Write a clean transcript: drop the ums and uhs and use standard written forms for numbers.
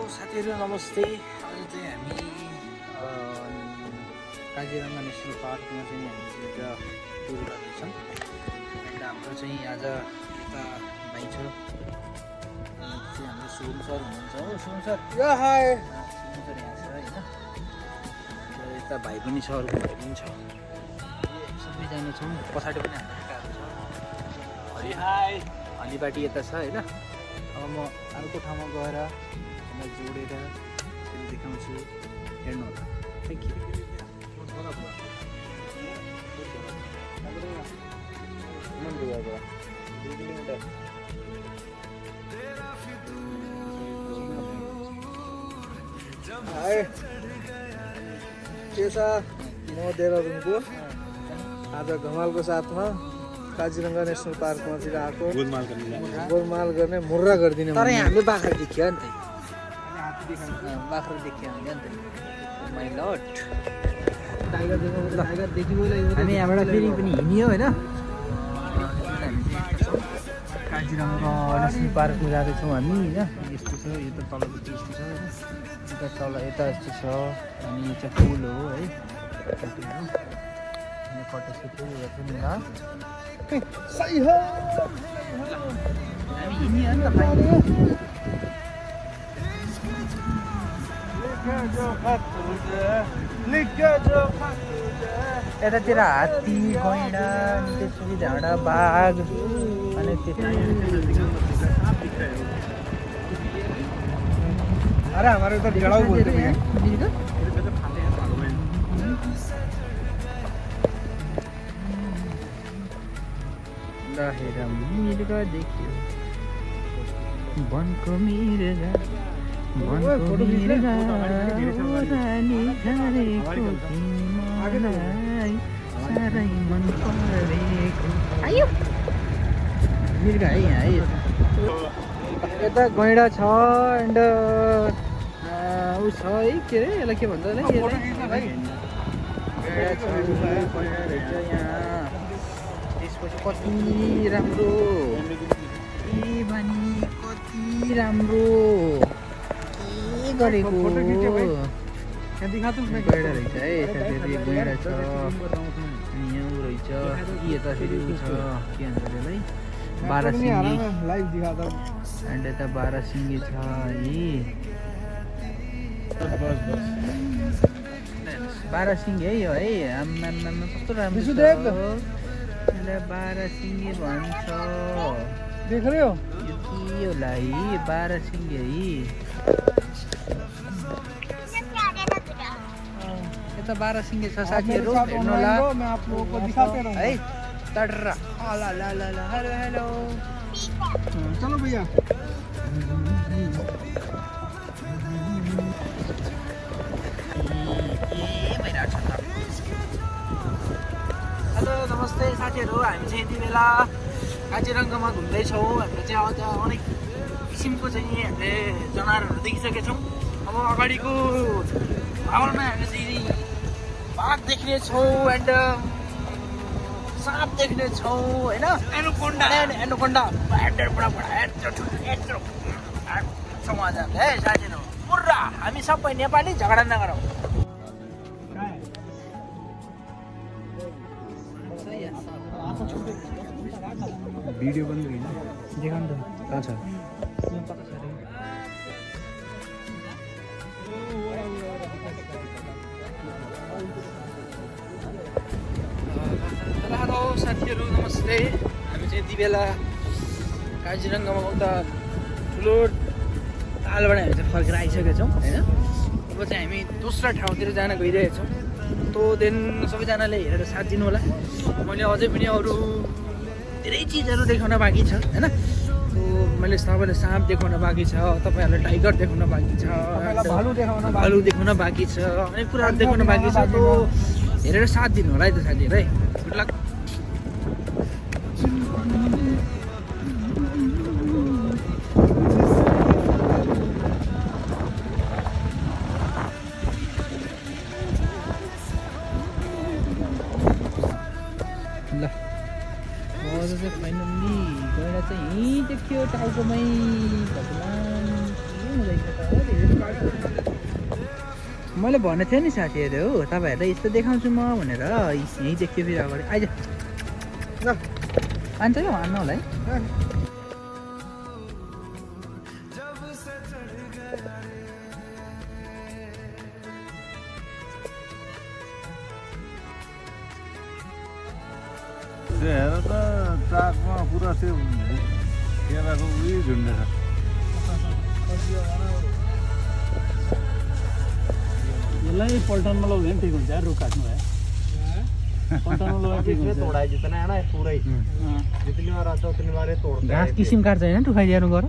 साथीहरु नमस्ते। आज चाहिँ हामी काजिरंगा नेसनल पार्कमा चाहिँ हामी टुर गर्दैछौँ। र हाम्रो चाहिँ आज यता भाइ छ, हाम्रो सुन सर हुनुहुन्छ हो। सुन सर हाय। सुन सर यहाँ छ हैन। र यता भाइ पनि छ, अर्को भाइ पनि छ, सबैजना छौँ। पछाडि पनि हाम्रो काकाहरू छ। हरि हाय। हलीबाटी यता छ हैन। अब म अर्को ठाउँमा गएर यसलाई जोडेर फेरि देखाउँछु, हेर्नु होला। Thank you. हाय, के छ? म देहरादुनको आज घमालको साथमा काजिरंगा नेसनल पार्कमा चाहिँ आएको। गोलमाल गर्ने, मुर्रा गरिदिने। तर यहाँ हामीले बाख्रा देखियो नि त, बाख्रा देखियो हामीले नि त। माइ लर्ड, टाइगर देखाउनु, टाइगर देखिनु लाग्यो। हामी यहाँबाट फेरि पनि हिँड्यो होइन। काजिरंगा नेसनल पार्कमा जाँदैछौँ हामी होइन। यस्तो छ, यो त तलपट्टि यस्तो छ होइन, यता तल यता यस्तो छ। अनि यो चाहिँ फुल हो है, फोटोसुट हेर्छु नि। सही हो, हामी हिँड्यो नि त भाइ। यतातिर हात्ती, गैँडा, अनि त्यसपछि झाडा बाघ, अनि अरे हमारे उधर जड़ाऊ बोलते हैं। हेर मिर्ग देखियो वनको मिर्ग, वनको मिर्ग रानी झरेको तिमीलाई साह्रै मन परेको। आयो मिर्ग है यहाँ है। यता गैँडा छ एन्ड ऊ छ है, के अरे यसलाई के भन्छ होला, गैँडा छ, गैँडा रहेछ यहाँ। त्यसपछि कति राम्रो, ए बानी कति राम्रो के गरेको। गैँडा रहेछ है, यताखेरि गैँडा छ। अनि यहाँ रहेछ, यता फेरि ऊ छ, के भन्छ त्यसलाई, बाह्रसिङ्गे। एन्ड यता बाह्रसिङ्गे छ है, बाह्रसिङ्गे है यो है। आम्मामा कस्तो राम्रो छ, यसलाई बाह्रसिङ्गे भन्छ। देख रहे हो, यो के होला है, बाह्रसिङ्गे है। यता बाह्रसिङ्गे छ साथीहरू, हेर्नु होला है। टर्रा ल ल ल ल, हेलो हेलो, चलो भैया। हेलो नमस्ते साथीहरू, हामी चाहिँ यति बेला काजिरङ्गामा घुम्दैछौँ। हाम्रो चाहिँ अझ अनेक किसिमको चाहिँ हामीले जनावरहरू देखिसकेछौँ। अब अगाडिको माहौलमा हामीले चाहिँ बाघ देख्नेछौँ एन्ड साँप देख्नेछौँ होइन। एनोकोन्डा एनोकोन्डा समाज है साथीहरू। पुरा हामी सबै नेपाली, झगडा नगरौँ। वीडियो बंद हुई ना, देखा तो कहाँ छ? हेलो साथीहरू नमस्ते। हामी चाहिँ यति बेला काजिरङ्गामा उता ठुलो तालबाट हामी चाहिँ फर्केर आइसकेका छौँ होइन। अब चाहिँ हामी दोस्रो ठाउँतिर जान गइरहेछौँ। तो देन सबैजनाले हेरेर साथ दिनु होला। मैले अझै पनि अरू धेरै चिजहरू देखाउन बाँकी छ होइन। तो मैले तपाईँलाई साँप देखाउन बाँकी छ, तपाईँहरूलाई टाइगर देखाउन बाँकी छ, भालु देखाउन बाँकी छ, अनेक कुराहरू देखाउन बाँकी छ। तो हेरेर साथ दिनु होला है त साथीहरू है। Good lock. ल आज चाहिँ फाइनल्ली गएर चाहिँ यहीँ देखियो टाउकोमै। भगवान् के मैले भनेको थिएँ नि साथीहरू हो तपाईँहरूलाई यस्तो देखाउँछु म भनेर यहीँ देखियो फेरि अगाडि आइज ल आन्छ क्या हान्नु होला है हेर त चाकमा पुरा त्यो केराको उयो झुन्डेछ यसलाई पल्टनमा लग्यो भने ठिक हुन्छ यार रुख काट्नु भयो पल्टनमा लग्यो ठिक हुन्छ तोड़ा है जितना है ना पूरा ही जितनी बार आता उतनी बार ये तोड़ता है घाँस किसिम काट्छ होइन टुखाइदिनु गर